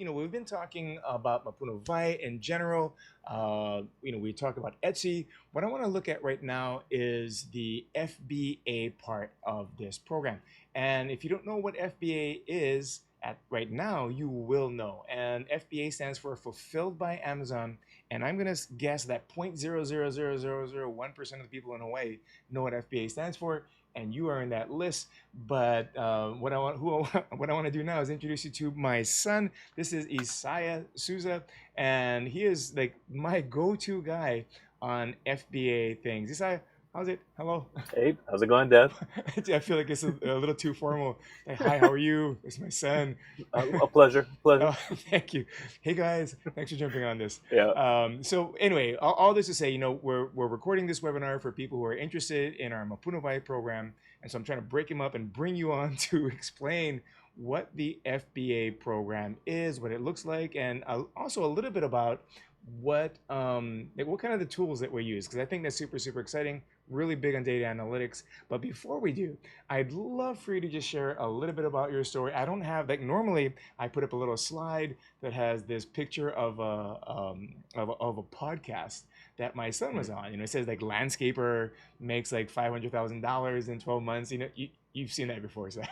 we've been talking about Māpunawai in general. We talk about Etsy. What I want to look at right now is the FBA part of this program. And if you don't know what FBA is at right now, you will know. And FBA stands for Fulfilled by Amazon. And I'm gonna guess that 0.000001% of the people in Hawaii know what FBA stands for, and you are in that list. But what I want to do now is introduce you to my son. This is Isaiah Souza, and he is like my go-to guy on FBA things. Isaiah, how's it? Hello. Hey, how's it going, Dad? I feel like it's a little too formal. Like, hi, how are you? It's my son. A pleasure, pleasure. Oh, thank you. Hey guys, thanks for jumping on this. Yeah. So anyway, all this to say, we're recording this webinar for people who are interested in our Māpunawai program, and so I'm trying to break him up and bring you on to explain what the FBA program is, what it looks like, and also a little bit about what kind of the tools that we use, because I think that's super exciting. Really big on data analytics. But before we do, I'd love for you to just share a little bit about your story. I don't have, like, normally I put up a little slide that has this picture of a podcast that my son was on. It says like landscaper makes like $500,000 in 12 months. You've seen that before, so.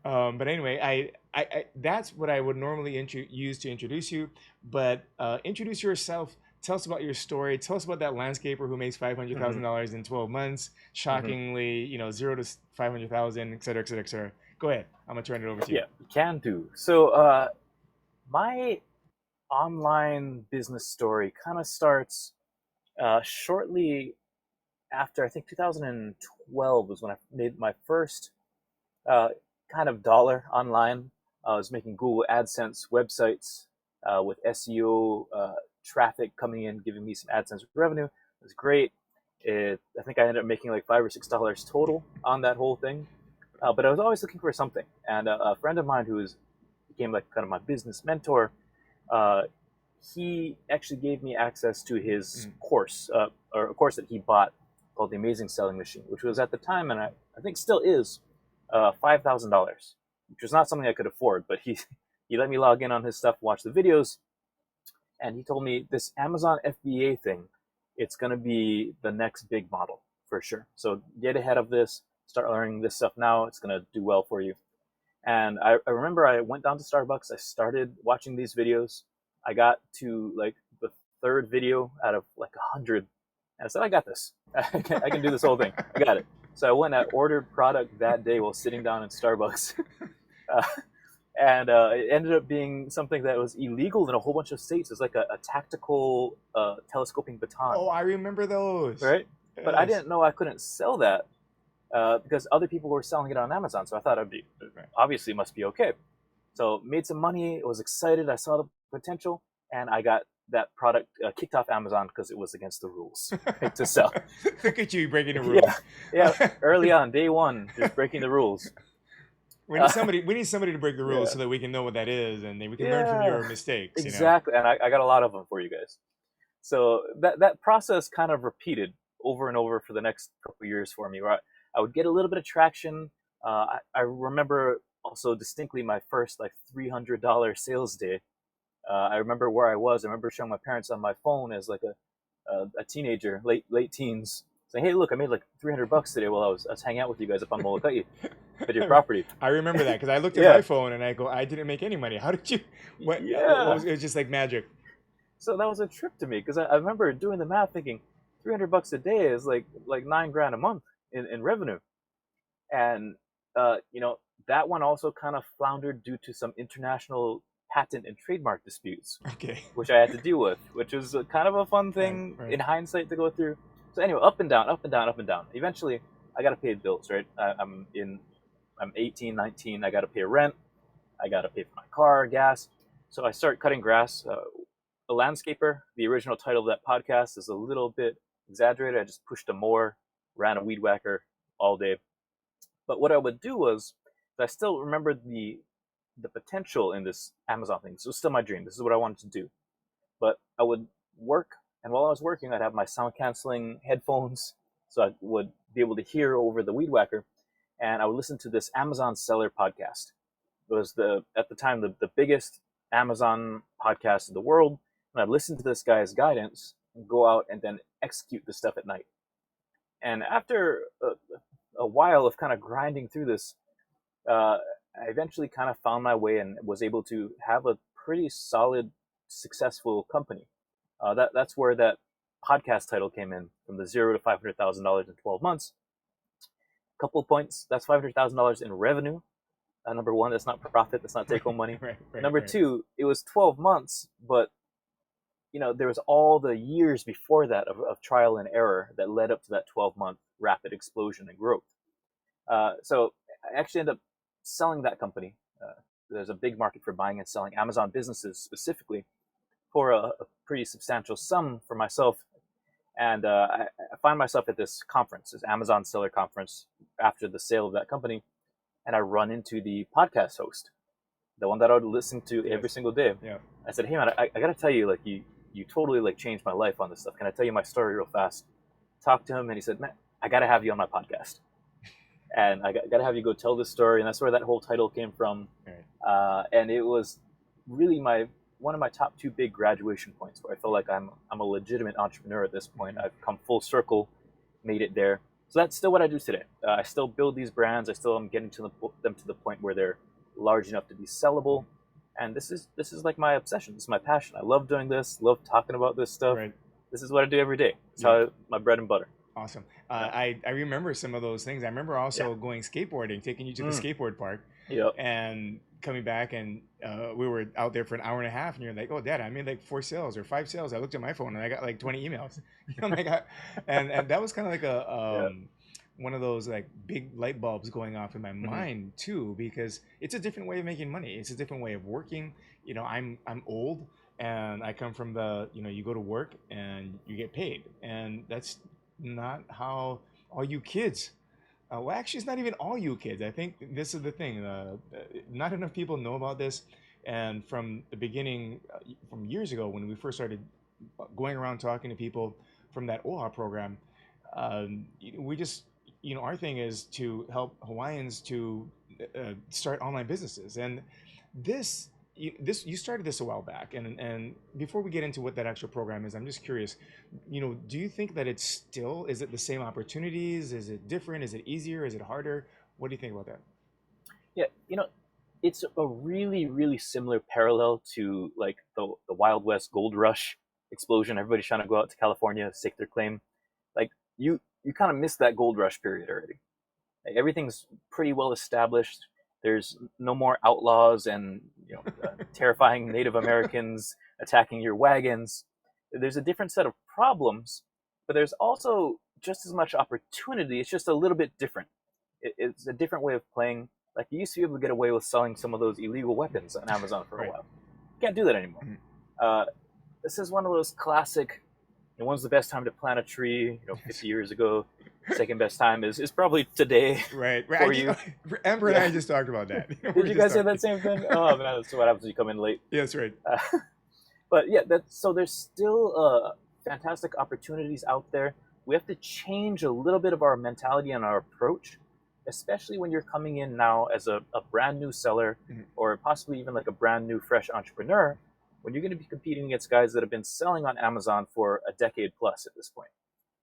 But anyway, I that's what I would normally use to introduce you. But introduce yourself. Tell us about your story. Tell us about that landscaper who makes $500,000 in 12 months. Shockingly, 0 to 500,000, et cetera, et cetera, et cetera. Go ahead. I'm gonna turn it over to you. Yeah, can do. So my online business story kind of starts shortly after, I think 2012 was when I made my first kind of dollar online. I was making Google AdSense websites with SEO traffic coming in, giving me some AdSense revenue. It was great. I think I ended up making like $5 or $6 total on that whole thing. But I was always looking for something. And a friend of mine who became like kind of my business mentor, he actually gave me access to his course, or a course that he bought called The Amazing Selling Machine, which was at the time, and I think still is, $5,000, which was not something I could afford. But he let me log in on his stuff, watch the videos, and he told me this Amazon FBA thing, it's going to be the next big model for sure. So get ahead of this, start learning this stuff now. It's going to do well for you. And I remember I went down to Starbucks. I started watching these videos. I got to like the third video out of like 100. And I said, I got this. I can do this whole thing. I got it. So I went and ordered product that day while sitting down in Starbucks. And it ended up being something that was illegal in a whole bunch of states. It's like a tactical telescoping baton. Oh, I remember those. Right? Yes. But I didn't know I couldn't sell that because other people were selling it on Amazon. So I thought obviously it must be okay. So made some money, was excited. I saw the potential, and I got that product kicked off Amazon because it was against the rules to sell. Look at you breaking the rules. Yeah. Early on, day one, just breaking the rules. We need somebody to break the rules so that we can know what that is, and then we can learn from your mistakes. Exactly, and I got a lot of them for you guys. So that process kind of repeated over and over for the next couple of years for me, where I would get a little bit of traction. I remember also distinctly my first like $300 sales day. I remember where I was. I remember showing my parents on my phone as like a teenager, late teens, saying, "Hey, look, I made like $300 today while I was hanging out with you guys up on Molokai at your property." I remember that because I looked at my phone and I go, "I didn't make any money. How did you?" What? Yeah. It was just like magic. So that was a trip to me because I remember doing the math, thinking $300 a day is like $9,000 a month in revenue, and that one also kind of floundered due to some international patent and trademark disputes, which I had to deal with, which was kind of a fun thing in hindsight to go through. So anyway, up and down, up and down, up and down. Eventually, I got to pay bills, right? I'm 18, 19. I got to pay rent. I got to pay for my car, gas. So I start cutting grass. A landscaper, the original title of that podcast, is a little bit exaggerated. I just pushed a mower, ran a weed whacker all day. But what I would do was, I still remember the potential in this Amazon thing. This was still my dream. This is what I wanted to do. But I would work, and while I was working, I'd have my sound canceling headphones, so I would be able to hear over the weed whacker, and I would listen to this Amazon seller podcast. It was at the time the biggest Amazon podcasts of the world, and I'd listen to this guy's guidance and go out and then execute the stuff at night. And after a while of kind of grinding through this, I eventually kind of found my way and was able to have a pretty solid, successful company. That's where that podcast title came in, from the zero to $500,000 in 12 months. Couple of points. That's $500,000 in revenue. Number one, that's not profit. That's not take-home money. Number two, it was 12 months, but there was all the years before that of trial and error that led up to that 12-month rapid explosion and growth. So I actually ended up selling that company. There's a big market for buying and selling Amazon businesses specifically, for a pretty substantial sum for myself. And I find myself at this conference, this Amazon seller conference, after the sale of that company, and I run into the podcast host, the one that I would listen to every single day. Yeah. I said, "Hey man, I gotta tell you, like you totally like changed my life on this stuff. Can I tell you my story real fast?" Talked to him, and he said, "Man, I gotta have you on my podcast, and I gotta have you go tell this story." And that's where that whole title came from. Right. And it was really one of my top two big graduation points, where I feel like I'm a legitimate entrepreneur at this point. I've come full circle, made it there. So that's still what I do today. I still build these brands. I still am getting them to the point where they're large enough to be sellable. And this is like my obsession. This is my passion. I love doing this. Love talking about this stuff. Right. This is what I do every day. It's my bread and butter. Awesome. I remember some of those things. I remember also going skateboarding, taking you to the skateboard park, and coming back, and we were out there for an hour and a half, and you're like, "Oh, Dad, I made like 4 sales or 5 sales." I looked at my phone and I got like 20 emails. Oh my God. And that was kind of like a one of those like big light bulbs going off in my mind too, because it's a different way of making money. It's a different way of working. I'm old, and I come from the you go to work and you get paid, and that's not how all you kids. Well, actually, it's not even all you kids. I think this is the thing. Not enough people know about this. And from the beginning, from years ago, when we first started going around talking to people from that OHA program, we just, our thing is to help Hawaiians to start online businesses. And you started this a while back, and before we get into what that actual program is, I'm just curious, do you think that is it the same opportunities? Is it different? Is it easier? Is it harder? What do you think about that? Yeah, it's a really, really similar parallel to like the Wild West gold rush explosion. Everybody's trying to go out to California, stake their claim. Like you kind of missed that gold rush period already. Like, everything's pretty well established. There's no more outlaws and terrifying Native Americans attacking your wagons. There's a different set of problems, but there's also just as much opportunity. It's just a little bit different. It's a different way of playing. Like, you used to be able to get away with selling some of those illegal weapons on Amazon for a while. You can't do that anymore. This is one of those classic, when's the best time to plant a tree? 50 years ago. Second best time is probably today. Right. For you. Amber and I just talked about that. Did you guys say that same thing? Oh man, that's what happens when you come in late. Yes, right. But yeah, so there's still fantastic opportunities out there. We have to change a little bit of our mentality and our approach, especially when you're coming in now as a brand new seller, or possibly even like a brand new fresh entrepreneur, when you're going to be competing against guys that have been selling on Amazon for a decade plus at this point.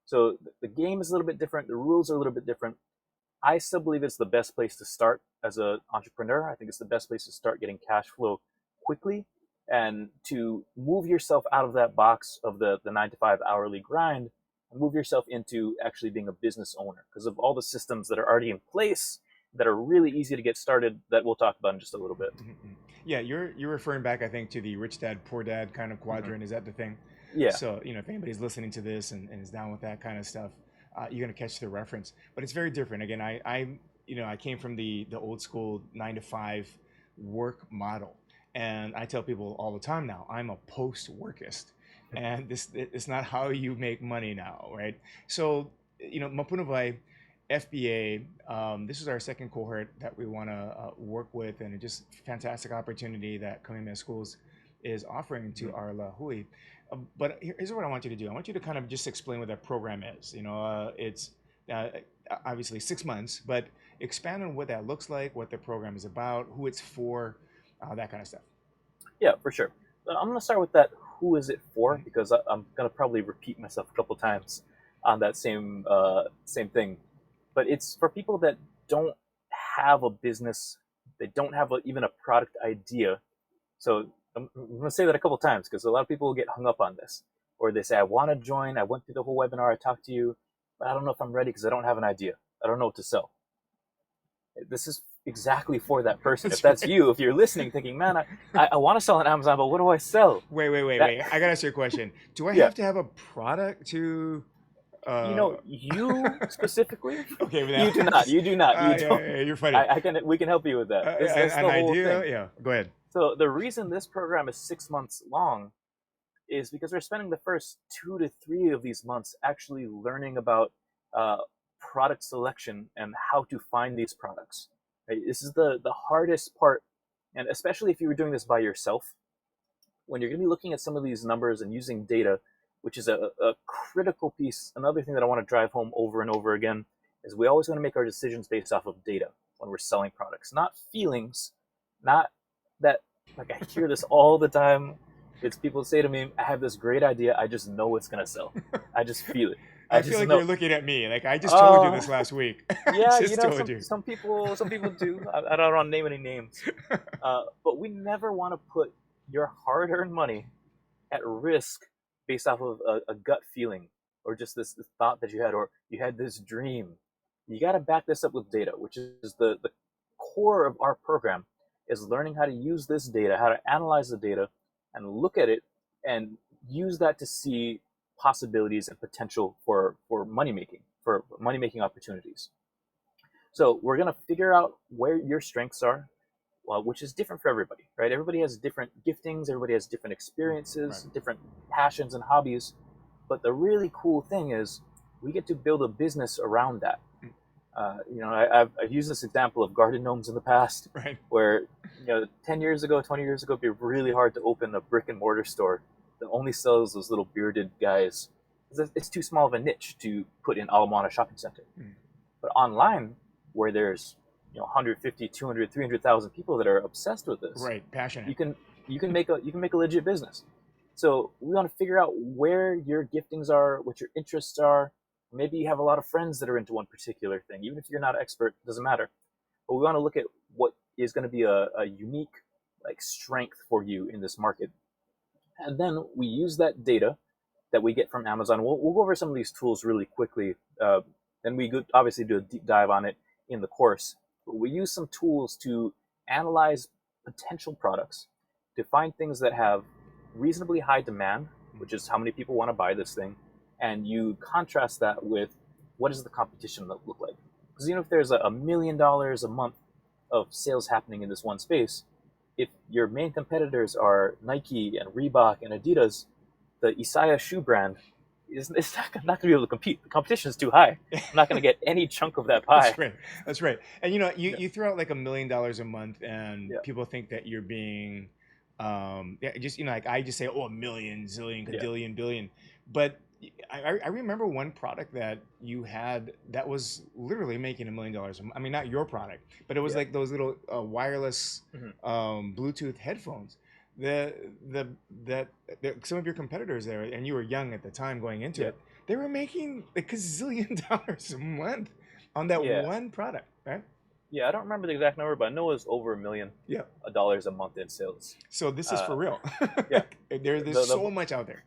So the game is a little bit different. The rules are a little bit different. I still believe it's the best place to start as an entrepreneur. I think it's the best place to start getting cash flow quickly, and to move yourself out of that box of the 9 to 5 hourly grind and move yourself into actually being a business owner, because of all the systems that are already in place that are really easy to get started, that we'll talk about in just a little bit. Yeah, you're referring back, I think, to the rich dad, poor dad kind of quadrant. Is that the thing? Yeah. So, if anybody's listening to this and is down with that kind of stuff, you're going to catch the reference. But it's very different. Again, I came from the old school 9 to 5 work model. And I tell people all the time now, I'm a post-workist. And it's not how you make money now, right? So, Māpunawai, FBA, this is our second cohort that we want to work with, and just fantastic opportunity that Kamehameha Schools is offering to our Lahui. But here's what I want you to do. I want you to kind of just explain what that program is. It's obviously 6 months, but expand on what that looks like, what the program is about, who it's for, that kind of stuff. Yeah, for sure. I'm going to start with that. Who is it for? Because I'm going to probably repeat myself a couple times on that same thing. But it's for people that don't have a business, they don't have even a product idea. So I'm going to say that a couple times because a lot of people get hung up on this, or they say, "I want to join. I went through the whole webinar. I talked to you, but I don't know if I'm ready because I don't have an idea. I don't know what to sell." This is exactly for that person. If that's right. you, if you're listening, thinking, "Man, I want to sell on Amazon, but what do I sell?" That Wait. I gotta ask you a question. Do I yeah, have to have a product to? Uh, you specifically, okay, but you do not. You do not. You don't. you're funny. I can. We can help you with that. That's An the whole idea? thing. Yeah, go ahead. So the reason this program is 6 months long is because we're spending the first 2 to 3 of these months actually learning about uh, product selection and how to find these products. Right? This is the hardest part, and especially if you were doing this by yourself, when you're going to be looking at some of these numbers and using data, which is a critical piece. Another thing that I want to drive home over and over again is we always want to make our decisions based off of data when we're selling products, not feelings, not that, like I hear this all the time. It's people say to me, I have this great idea. I just know it's going to see. I just feel it. I I feel just like know. you're looking at me. Like I just told you Uh, this last week. I yeah, just told some, you. some people do. I don't want to name any names. But we never want to put your hard-earned money at risk based off of a gut feeling or just this thought that you had, or you had this dream. You got to back this up with data, which is the core of our program, is learning how to use this data, how to analyze the data and look at it and use that to see possibilities and potential for money making opportunities. So we're going to figure out where your strengths are, well, which is different for everybody, right? Everybody has different giftings, everybody has different Right. experiences, different passions and hobbies. But the really cool thing is we get to build a business around that. I've used this example of garden gnomes in the past, Right. where 10 years ago, 20 years ago, it'd be really hard to open a brick and mortar store that only sells those little bearded guys. It's too small of a niche to put in Alamana Shopping Center. Mm. But online, where there's 150, 200, 300,000 people that are obsessed with this, Right. Passionate. you can you can make a legit business. So we want to figure out where your giftings are, what your interests are. Maybe you have a lot of friends that are into one particular thing. Even if you're not an expert, it doesn't matter. But we want to look at what is going to be a unique like strength for you in this market. And then we use that data that we get from Amazon. We'll go over some of these tools really quickly. And we could obviously do a deep dive on it in the course. But we use some tools to analyze potential products, to find things that have reasonably high demand, which is how many people want to buy this thing, and you contrast that with what does the competition look like? Because if there's $1 million a month of sales happening in this one space, if your main competitors are Nike and Reebok and Adidas, the Isaiah shoe brand it's not going to be able to compete. The competition is too high. I'm not going to get any chunk of that pie. That's right. That's right. And Yeah. you throw out like $1 million a month, and Yeah. people think that you're being, yeah, just like I just say, oh, a million, zillion, Yeah. cadillion, billion, but I remember one product that you had that was literally making $1 million. I mean, not your product, but it was Yeah. like those little wireless Mhm. Bluetooth headphones. The the some of your competitors there, and you were young at the time going into Yeah. it, they were making like $1 zillion a month on that Yeah. one product, right? Yeah. I don't remember the exact number, but I know it was over $1 million Yeah. dollars a month in sales. So this is Uh, for real. yeah. There's The so much out there.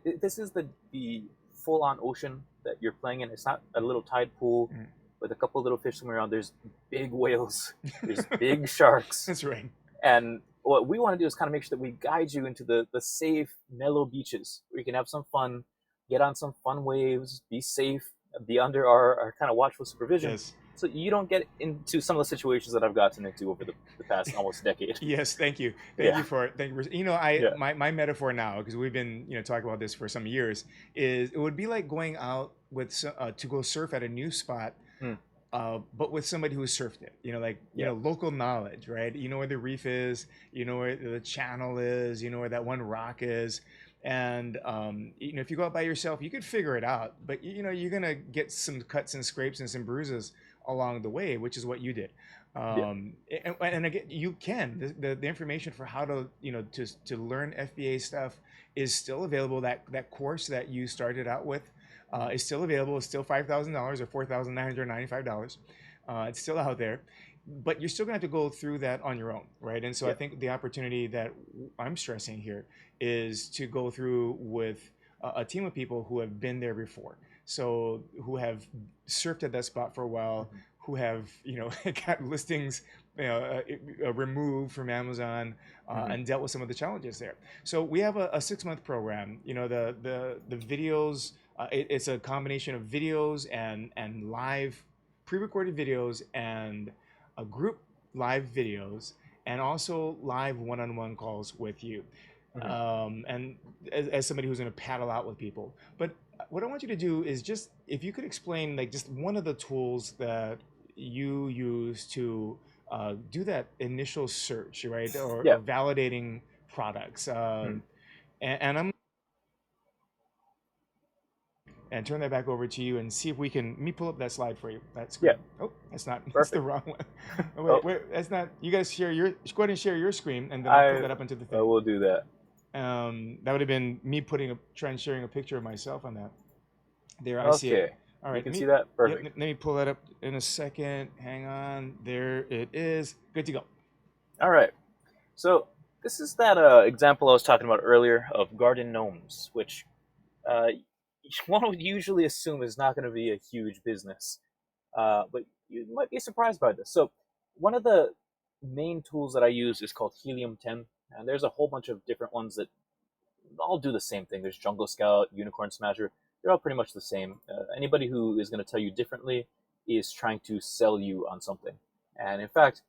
this is the full on ocean that you're playing in. It's not a little tide pool Mm. with a couple little fish swimming around. There's big whales. There's big sharks. That's right. And what we want to do is kind of make sure that we guide you into the safe, mellow beaches where you can have some fun, get on some fun waves, be safe, be under our kind of watchful supervision. Yes. So you don't get into some of the situations that I've gotten into over the past almost decade. Yes, thank you. Yeah. Thank you for, I Yeah. my metaphor now, because we've been, talking about this for some years, is it would be like going out with to go surf at a new spot, Mm. but with somebody who's surfed it, like, Yeah. local knowledge, right? You know where the reef is, you know where the channel is, you know where that one rock is. And if you go out by yourself, you could figure it out, but you're gonna get some cuts and scrapes and some bruises along the way, which is what you did. Yeah. And again, you can the information for how to to learn FBA stuff is still available. That course that you started out with is still available. It's still $5,000 or $4,995. It's still out there, but you're still gonna have to go through that on your own, right? And so I Yeah. think the opportunity that I'm stressing here is to go through with a team of people who have been there before, so who have surfed at that spot for a while, Mhm. who have got listings removed from Amazon Mhm. and dealt with some of the challenges there. So we have a 6 month program. The videos. It's a combination of videos and live pre-recorded videos and a group live videos and also live one-on-one calls with you Mhm. and as somebody who's going to paddle out with people. But what I want you to do is just if you could explain like just one of the tools that you use to do that initial search, right, Yeah. or validating products. Mhm. And I'm and turn that back over to you and see if we can let me pull up that slide for you, that Yeah. screen. Oh, that's not that's the Perfect. wrong one. Oh, Oh, wait, that's not. You guys share your go ahead and share your screen and then I'll put I that up into the I thing. will do that. That would have been me trying sharing a picture of myself on that. There, I see it. Okay. All You right, can see that? Perfect. let me pull that up in a second. Hang on. There it is. Good to go. All right. So this is that example I was talking about earlier of garden gnomes, which uh, one would usually assume is not going to be a huge business. But you might be surprised by this. So one of the main tools that I use is called Helium 10, and there's a whole bunch of different ones that all do the same thing. There's Jungle Scout, Unicorn Smasher. They're all pretty much the same. Anybody who is going to tell you differently is trying to sell you on something. And in fact,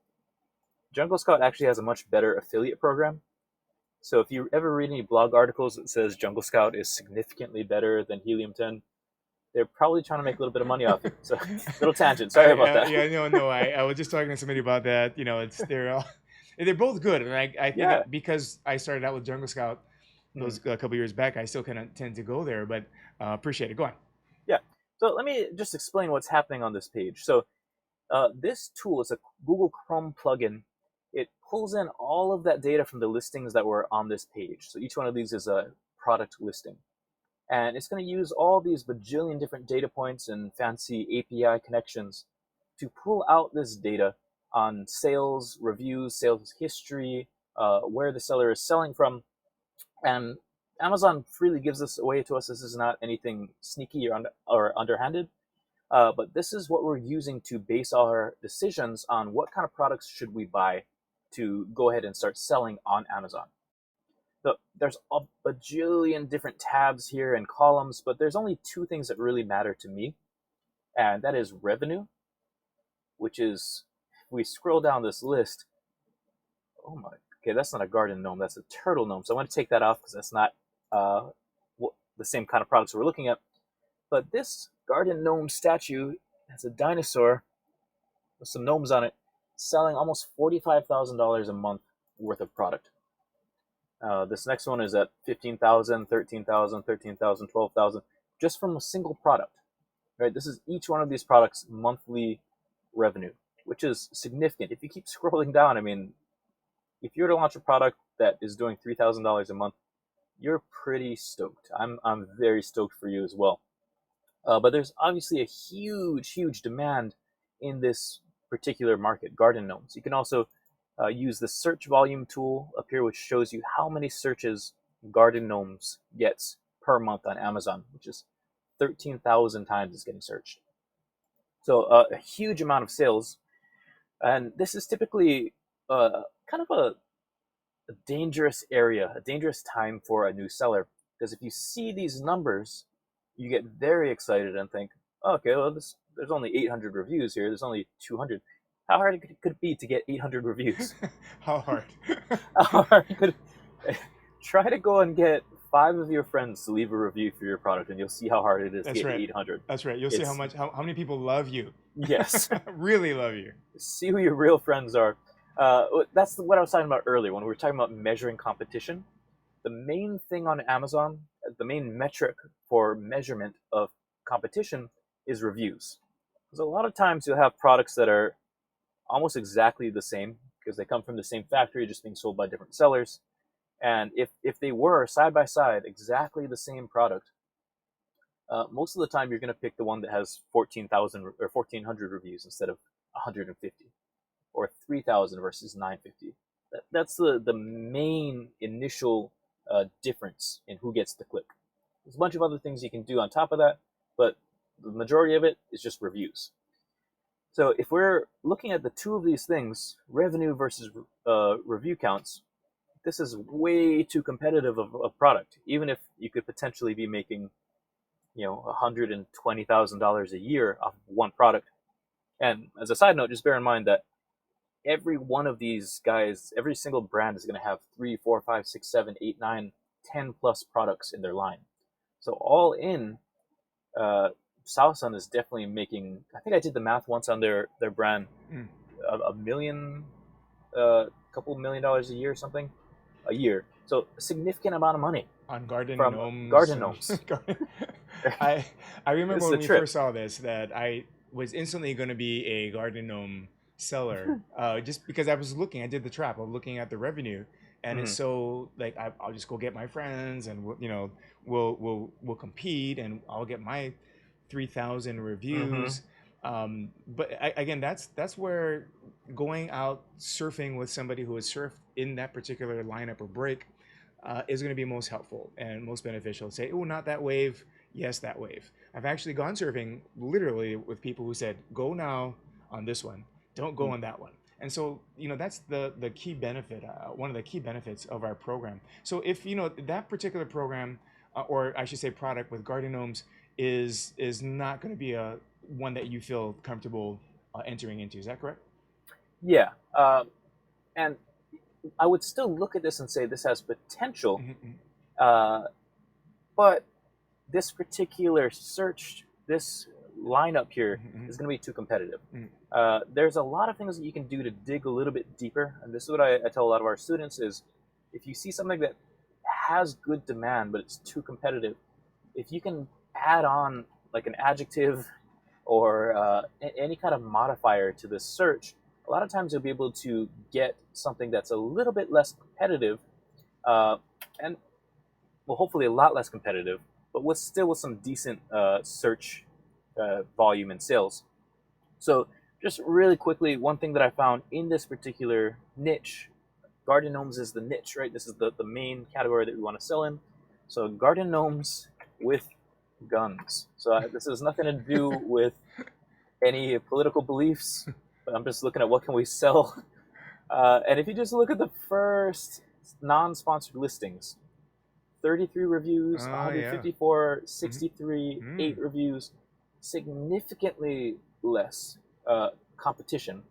Jungle Scout actually has a much better affiliate program. So if you ever read any blog articles that says Jungle Scout is significantly better than Helium 10, they're probably trying to make a little bit of money off you. So, little tangent. Sorry about that. Yeah, no. I was just talking to somebody about that. They're all, they're both good, and I think Yeah. because I started out with Jungle Scout Hmm. those a couple years back, I still kind of tend to go there. But appreciate it. Go on. Yeah. So let me just explain what's happening on this page. So this tool is a Google Chrome plugin. It pulls in all of that data from the listings that were on this page. So each one of these is a product listing. And it's going to use all these bajillion different data points and fancy API connections to pull out this data on sales, reviews, sales history, where the seller is selling from. And Amazon freely gives this away to us. This is not anything sneaky or underhanded. But this is what we're using to base our decisions on what kind of products should we buy to go ahead and start selling on Amazon. So there's a bajillion different tabs here and columns, but there's only two things that really matter to me, and that is revenue, which is if we scroll down this list. Oh my, okay, that's not a garden gnome, that's a turtle gnome. So I want to take that off because that's not uh, the same kind of products we're looking at. But this garden gnome statue has a dinosaur with some gnomes on it, selling almost $45,000 a month worth of product. This next one is at 15,000, 13,000, 13,000, 12,000, just from a single product. Right? This is each one of these products' monthly revenue, which is significant. If you keep scrolling down, I mean, if you were to launch a product that is doing $3,000 a month, you're pretty stoked. I'm very stoked for you as well. But there's obviously a huge demand in this particular market, garden gnomes. You can also use the search volume tool up here, which shows you how many searches garden gnomes gets per month on Amazon, which is 13,000 times it's getting searched. So a huge amount of sales. And this is typically kind of a dangerous area, a dangerous time for a new seller. Because if you see these numbers, you get very excited and think, oh, okay, well, there's only 800 reviews here. There's only 200. How hard could it be to get 800 reviews? How hard? How hard could try to go and get 5 of your friends to leave a review for your product, and you'll see how hard it is to That's get right. 800. That's right. You'll see It's how many people love you. yes. Really love you. See who your real friends are. That's what I was talking about earlier when we were talking about measuring competition. The main thing on Amazon, the main metric for measurement of competition is reviews. Because a lot of times you'll have products that are almost exactly the same because they come from the same factory, just being sold by different sellers. And if they were side by side exactly the same product, most of the time you're going to pick the one that has 14,000 or 1,400 reviews instead of 150, or 3,000 versus 950. That's the main initial difference in who gets the click. There's a bunch of other things you can do on top of that, but the majority of it is just reviews. So if we're looking at the two of these things, revenue versus review counts, this is way too competitive of a product. Even if you could potentially be making, $120,000 a year off one product. And as a side note, just bear in mind that every one of these guys, every single brand is going to have 3, 4, 5, 6, 7, 8, 9, 10 plus products in their line. So all in, Southsun is definitely making, I think I did the math once on their brand, a million, couple $1 million a year or something, a year. So a significant amount of money on garden from gnomes. Garden gnomes. I remember when we trip. first saw this that I was instantly going to be a garden gnome seller, just because I did the trap of looking at the revenue, and it's so like I'll just go get my friends and we'll compete and I'll get my 3,000 reviews. But again, that's where going out surfing with somebody who has surfed in that particular lineup or break is going to be most helpful and most beneficial. Say, oh, not that wave. Yes, that wave. I've actually gone surfing literally with people who said, go now on this one. Don't go on that one. And so, that's the key benefit, one of the key benefits of our program. So if, that particular program, or I should say product with garden gnomes is not going to be a one that you feel comfortable entering into. Is that correct? Yeah. And I would still look at this and say this has potential, but this particular search, this lineup here is going to be too competitive. There's a lot of things that you can do to dig a little bit deeper, and this is what I tell a lot of our students is, if you see something that has good demand but it's too competitive, if you can add on like an adjective or any kind of modifier to this search, a lot of times you'll be able to get something that's a little bit less competitive, and well, hopefully a lot less competitive, but with some decent search volume and sales. So just really quickly, one thing that I found in this particular niche, garden gnomes is the niche, right? This is the main category that we want to sell in. So garden gnomes with guns. So this has nothing to do with any political beliefs, but I'm just looking at what can we sell. And if you just look at the first non-sponsored listings, 33 reviews, 154, 63, 8 reviews, significantly less competition.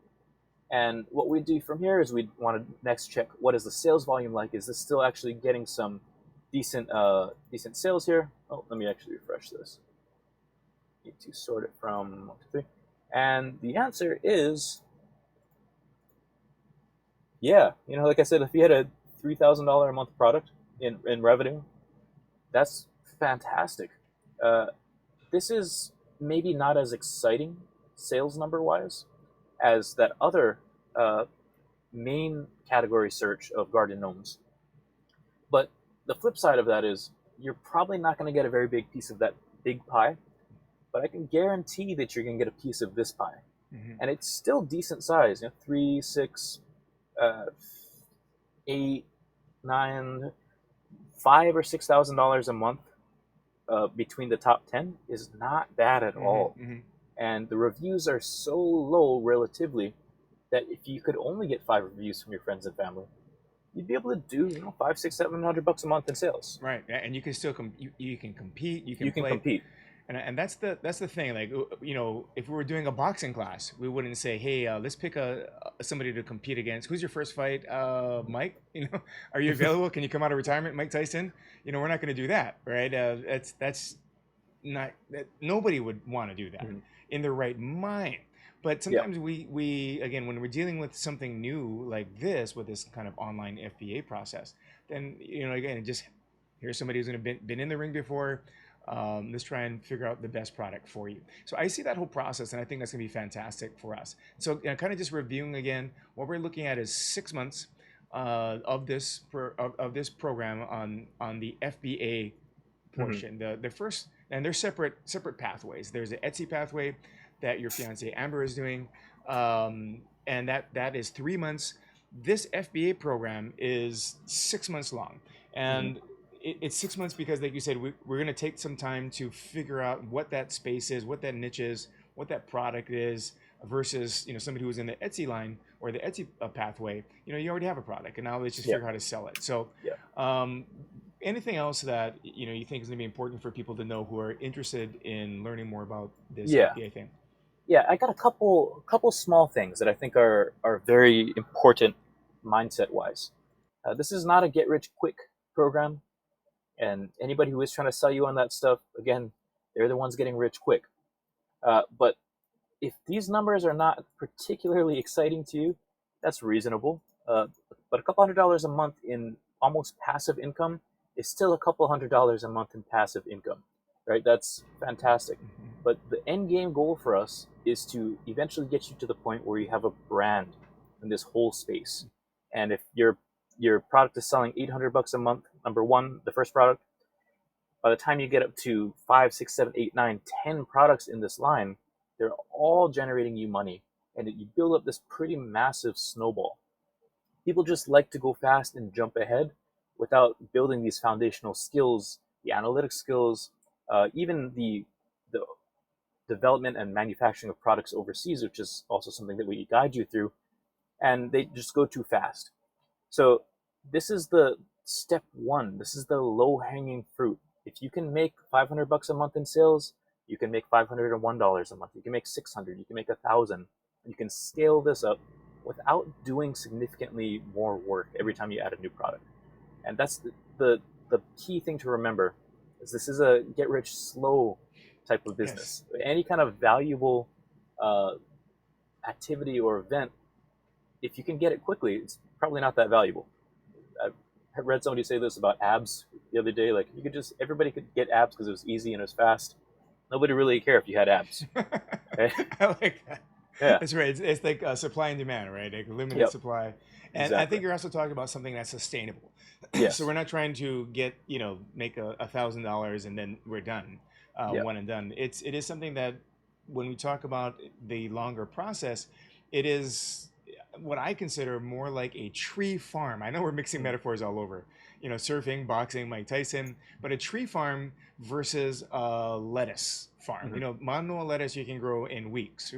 And what we do from here is we want to next check what is the sales volume like. Is this still actually getting some decent sales here? Oh, let me actually refresh this. Need to sort it from 1 to 3. And the answer is, yeah. Like I said, if you had a $3,000 a month product in revenue, that's fantastic. This is maybe not as exciting sales number wise as that other main category search of garden gnomes. But the flip side of that is you're probably not going to get a very big piece of that big pie, but I can guarantee that you're going to get a piece of this pie. And it's still decent size, 3, 6, 8, 9, $5,000 or $6,000 a month between the top 10 is not bad at all. And the reviews are so low relatively that if you could only get 5 reviews from your friends and family, you'd be able to do $500, $600, $700 a month in sales. Right, and you can still you can compete. You can compete. And that's the thing. Like, if we were doing a boxing class, we wouldn't say, "Hey, let's pick somebody to compete against. Who's your first fight, Mike? Are you available? Can you come out of retirement, Mike Tyson?" We're not going to do that, right? That's not that nobody would want to do that in their right mind. But sometimes we again, when we're dealing with something new like this, with this kind of online FBA process, then again, just here's somebody who's been in the ring before. Let's try and figure out the best product for you. So I see that whole process, and I think that's going to be fantastic for us. So kind of just reviewing again, what we're looking at is 6 months of this program on the FBA Hmm. portion. The first, and there's separate pathways. There's the Etsy pathway that your fiance Amber is doing, and that is 3 months. This FBA program is 6 months long, Hmm. and it's 6 months because, like you said, we're going to take some time to figure out what that space is, what that niche is, what that product is, versus somebody who's in the Etsy line or the Etsy pathway. You already have a product, and now let's just Yeah. figure out how to sell it. So Yeah. um, anything else that you think is going to be important for people to know who are interested in learning more about this Yeah. FBA thing? Yeah. I got a couple small things that I think are very important mindset wise. This is not a get rich quick program, and anybody who is trying to sell you on that stuff, again, they're the ones getting rich quick. But if these numbers are not particularly exciting to you, that's reasonable. But a couple $100 a month in almost passive income is still a couple $100 a month in passive income, right? That's fantastic. Hmm. But the end game goal for us is to eventually get you to the point where you have a brand in this whole space. And if your product is selling $800 a month, number one, the first product, by the time you get up to five, six, seven, eight, nine, 10 products in this line, they're all generating you money. And you build up this pretty massive snowball. People just like to go fast and jump ahead without building these foundational skills, the analytic skills, even the development and manufacturing of products overseas, which is also something that we guide you through. And they just go too fast. So this is the step one. This is the low hanging fruit. If you can make $500 a month in sales, you can make $501 a month. You can make 600. You can make 1,000. You can scale this up without doing significantly more work every time you add a new product. And that's the key thing to remember is this is a get rich slow type of Yes. business. Any kind of valuable uh, activity or event, if you can get it quickly, it's probably not that valuable. I read somebody say this about abs the other day. Like, you could just everybody could get abs because it was easy and it was fast. Nobody really care if you had abs. Right? I like that. Yeah. That's right. It's like supply and demand, right? Like limited Yep. supply. And I Exactly. think you're also talking about something that's sustainable. So Yes. we're not trying to make $1,000 and then we're done, Yep. one and done. It is something that when we talk about the longer process, it is what I consider more like a tree farm. I know we're mixing Mm. metaphors all over, surfing, boxing, Mike Tyson, but a tree farm versus a lettuce farm. Hmm. Manual lettuce you can grow in weeks,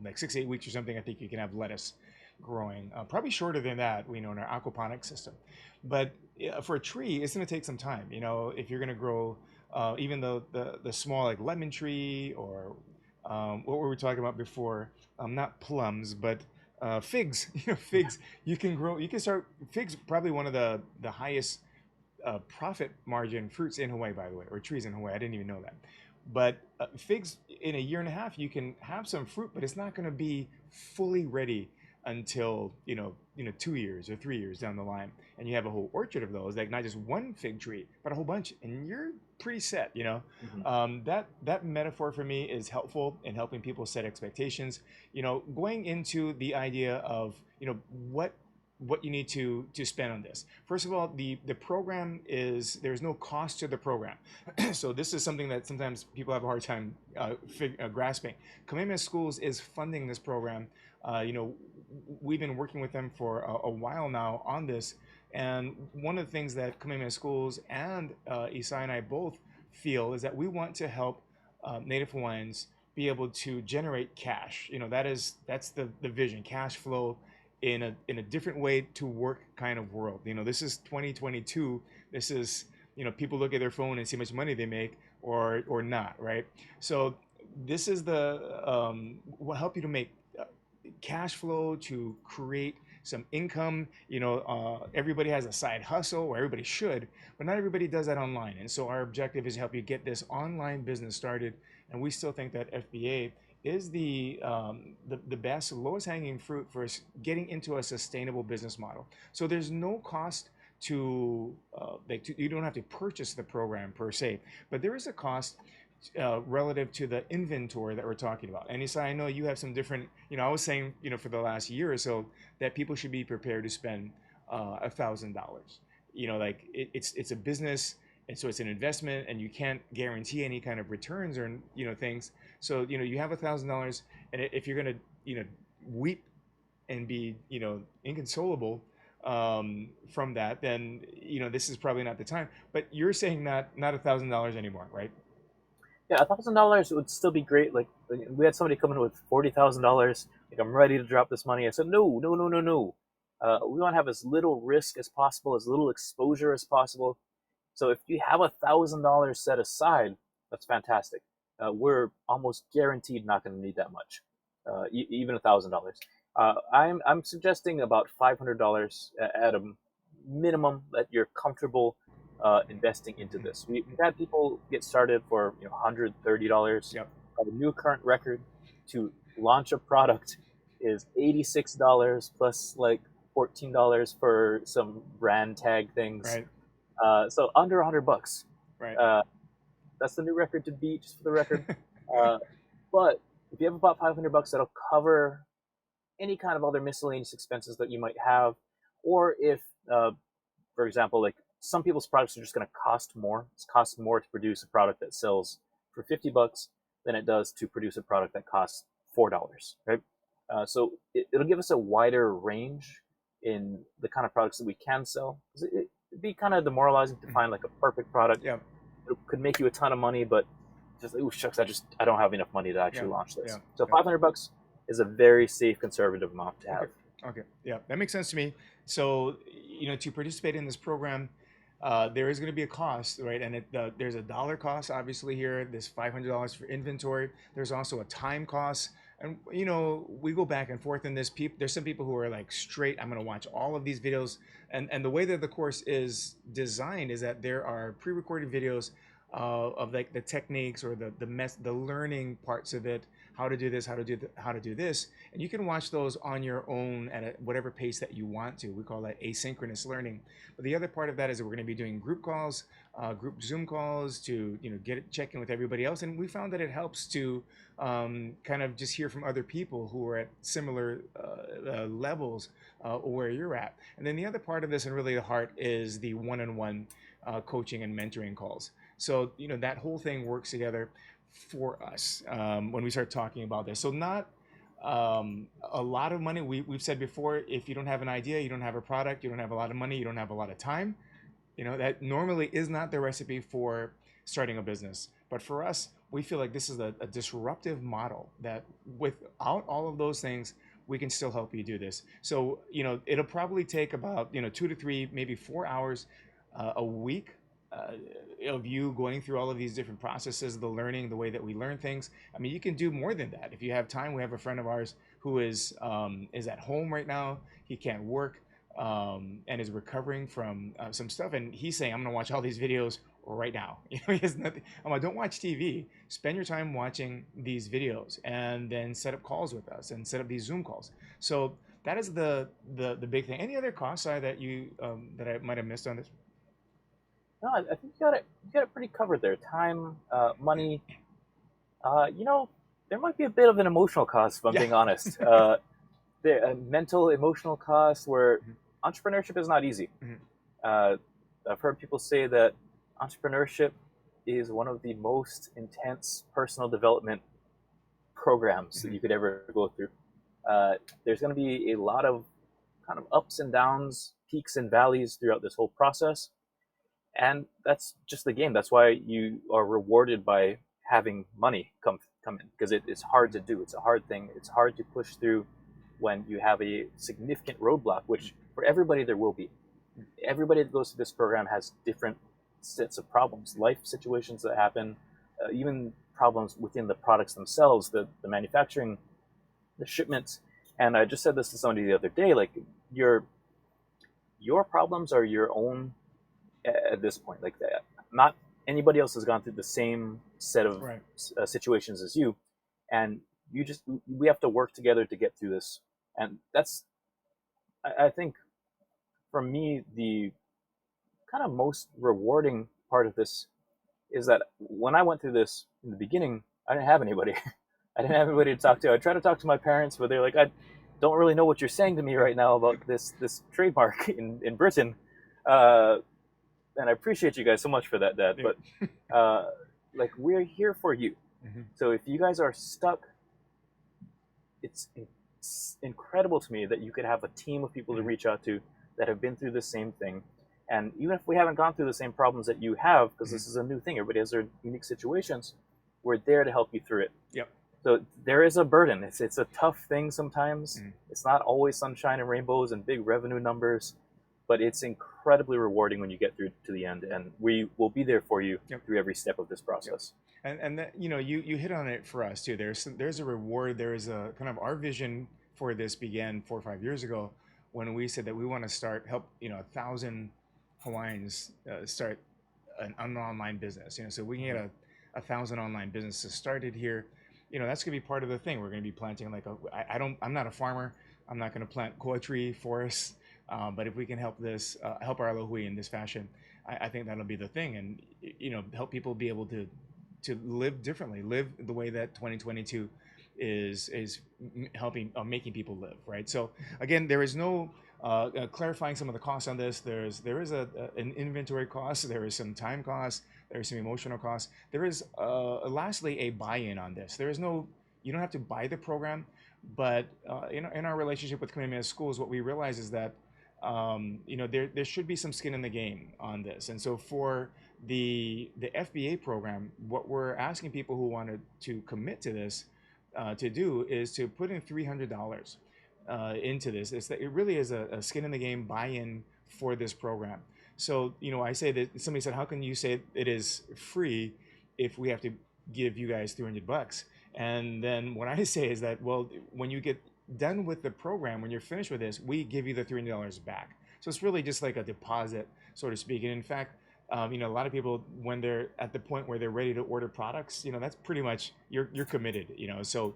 like 6 8 weeks or something. I think you can have lettuce growing, probably shorter than that, in our aquaponics system. But for a tree, it's going to take some time. If you're going to grow even the small like lemon tree or what were we talking about before? Not plums, but figs. Figs. You can grow. You can start figs. Probably one of the highest profit margin fruits in Hawaii, by the way, or trees in Hawaii. I didn't even know that. But figs in a year and a half, you can have some fruit, but it's not going to be fully ready until 2 years or 3 years down the line, and you have a whole orchard of those, like not just one fig tree, but a whole bunch, and you're pretty set. Hmm. That metaphor for me is helpful in helping people set expectations. Going into the idea of what you need to spend on this. First of all, the program there's no cost to the program. So this is something that sometimes people have a hard time grasping. Kamehameha Schools is funding this program. We've been working with them for a while now on this, and one of the things that Kamehameha Schools and Isai and I both feel is that we want to help Native Hawaiians be able to generate cash. That's the vision, cash flow in a different way to work kind of world. This is 2022. This is people look at their phone and see how much money they make or not, right? So this is the will help you to make cash flow, to create some income. Everybody has a side hustle, or everybody should, but not everybody does that online. And so our objective is to help you get this online business started. And we still think that FBA is the best, lowest hanging fruit for getting into a sustainable business model. So there's no cost you don't have to purchase the program per se, but there is a cost relative to the inventory that we're talking about. And Isai, I know you have some different, I was saying, for the last year or so that people should be prepared to spend $1,000. Like it's a business, and so it's an investment, and you can't guarantee any kind of returns or things. So you have $1,000, and if you're gonna weep and be inconsolable from that, then this is probably not the time. But you're saying not $1,000 anymore, right? Yeah, $1,000 would still be great. Like we had somebody come in with $40,000. Like I'm ready to drop this money. I said no, no, no, no, no. We want to have as little risk as possible, as little exposure as possible. So if you have $1,000 set aside, that's fantastic. We're almost guaranteed not going to need that much, even $1,000. I'm suggesting about $500 at a minimum that you're comfortable investing into this. We've had people get started for $130. Yep. A new current record to launch a product is $86 plus like $14 for some brand tag things. Right. So under $100. Right. That's the new record to beat, just for the record. But if you have about $500, that'll cover any kind of other miscellaneous expenses that you might have, or if, for example, like some people's products are just going to cost more. It costs more to produce a product that sells for $50 than it does to produce a product that costs $4, right? So it'll give us a wider range in the kind of products that we can sell. It'd be kind of demoralizing to find like a perfect product. Yeah. It could make you a ton of money, but just oh shucks, I don't have enough money to actually launch this. Yeah. So $500 is a very safe, conservative amount to have. Okay. Yeah, that makes sense to me. So to participate in this program, there is going to be a cost, right? And there's a dollar cost, obviously here. There's $500 for inventory. There's also a time cost. And we go back and forth in this. There's some people who are like straight, I'm going to watch all of these videos. And the way that the course is designed is that there are pre-recorded videos of like the techniques or the learning parts of it, how to do this, how to do this, and you can watch those on your own at whatever pace that you want to. We call that asynchronous learning. But the other part of that is that we're going to be doing group calls, group Zoom calls to check in with everybody else, and we found that it helps to kind of just hear from other people who are at similar levels where you're at. And then the other part of this, and really the heart, is the one-on-one coaching and mentoring calls. So that whole thing works together for us when we start talking about this. So not a lot of money. We've said before, if you don't have an idea, you don't have a product, you don't have a lot of money, you don't have a lot of time, that normally is not the recipe for starting a business. But for us, we feel like this is a disruptive model that without all of those things, we can still help you do this. So it'll probably take about 2 to 3, maybe 4 hours a week of you going through all of these different processes, the learning, the way that we learn things. I mean, you can do more than that if you have time. We have a friend of ours who is at home right now. He can't work and is recovering from some stuff, and he's saying, "I'm gonna watch all these videos right now." He has nothing. I'm like, "Don't watch TV. Spend your time watching these videos, and then set up calls with us and set up these Zoom calls." So that is the big thing. Any other costs that that I might have missed on this? No, I think you got it pretty covered there. Time, money. There might be a bit of an emotional cost, if I'm being honest. The mental, emotional cost, where entrepreneurship is not easy. I've heard people say that entrepreneurship is one of the most intense personal development programs that you could ever go through. There's going to be a lot of kind of ups and downs, peaks and valleys throughout this whole process. And that's just the game. That's why you are rewarded by having money come in, because it's hard to do. It's a hard thing. It's hard to push through when you have a significant roadblock, which for everybody there will be. Everybody that goes through this program has different sets of problems, life situations that happen, even problems within the products themselves, the manufacturing, the shipments. And I just said this to somebody the other day, like your problems are your own at this point. Like that, not anybody else has gone through the same set of situations as you, and we have to work together to get through this. And that's, I think, for me, the kind of most rewarding part of this is that when I went through this in the beginning, I didn't have anybody. I didn't have anybody to talk to. I tried to talk to my parents, but they're like, I don't really know what you're saying to me right now about this trademark in Britain. Uh, and I appreciate you guys so much for that, Dad. Yeah. But like, we're here for you. Mhm. So if you guys are stuck, it's incredible to me that you could have a team of people to reach out to that have been through the same thing. And even if we haven't gone through the same problems that you have, because this is a new thing, everybody has their unique situations, we're there to help you through it. Yep. So there is a burden. It's a tough thing sometimes. Mhm. It's not always sunshine and rainbows and big revenue numbers, but it's incredibly rewarding when you get through to the end. And we will be there for you Yep. through every step of this process. And that, you know, you hit on it for us too. There's a reward. There is a kind of, our vision for this began 4 or 5 years ago when we said that we want to help 1,000 Hawaiians start an online business. You know, so we can get a thousand online businesses started here. You know, that's gonna be part of the thing. We're gonna be planting like I'm not a farmer. I'm not gonna plant koa tree forests. But if we can help our alohui in this fashion, I think that'll be the thing, and help people be able to live differently, live the way that 2022 is helping, making people live, right? So again, there is no clarifying some of the costs on this. There is an inventory cost, there is some time cost, there is some emotional cost. There is lastly a buy-in on this. There is no, you don't have to buy the program, but in our relationship with Kamehameha Schools, what we realize is that there should be some skin in the game on this. And so for the FBA program, what we're asking people who wanted to commit to this to do is to put in $300 into this. It really is a skin in the game buy-in for this program. So I say that somebody said, how can you say it is free if we have to give you guys $300? And then what I say is that, well, when you get done with the program, when you're finished with this, we give you the $300 back. So it's really just like a deposit, so to speak. And in fact, a lot of people, when they're at the point where they're ready to order products, that's pretty much you're committed. So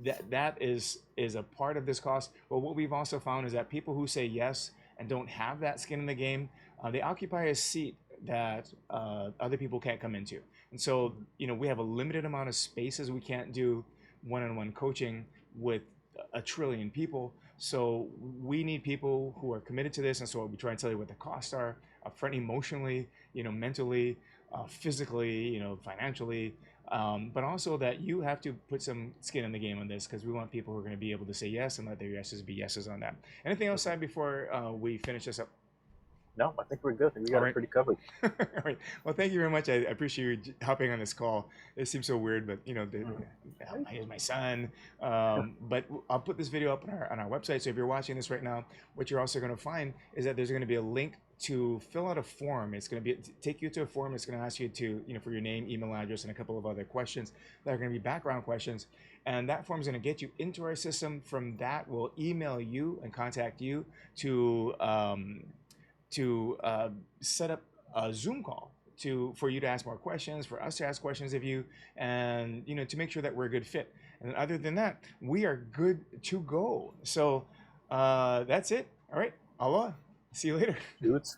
that is a part of this cost. But what we've also found is that people who say yes and don't have that skin in the game, they occupy a seat that other people can't come into. And so we have a limited amount of spaces. We can't do one-on-one coaching with a trillion people. So we need people who are committed to this. And so we try and tell you what the costs are upfront, emotionally, mentally, physically, financially, but also that you have to put some skin in the game on this, because we want people who are going to be able to say yes and let their yeses be yeses on that. Anything else, Sai, before we finish this up? No, I think we're good. I think we got All it right. pretty covered. All right. Well, thank you very much. I appreciate you hopping on this call. It seems so weird, but here's my son. But I'll put this video up on our website. So if you're watching this right now, what you're also going to find is that there's going to be a link to fill out a form. It's going to take you to a form. It's going to ask you to, for your name, email address, and a couple of other questions that are going to be background questions. And that form is going to get you into our system. From that, we'll email you and contact you to set up a Zoom call for you to ask more questions, for us to ask questions of you, and to make sure that we're a good fit. And other than that, we are good to go. So that's it. All right. Aloha. See you later. Dudes.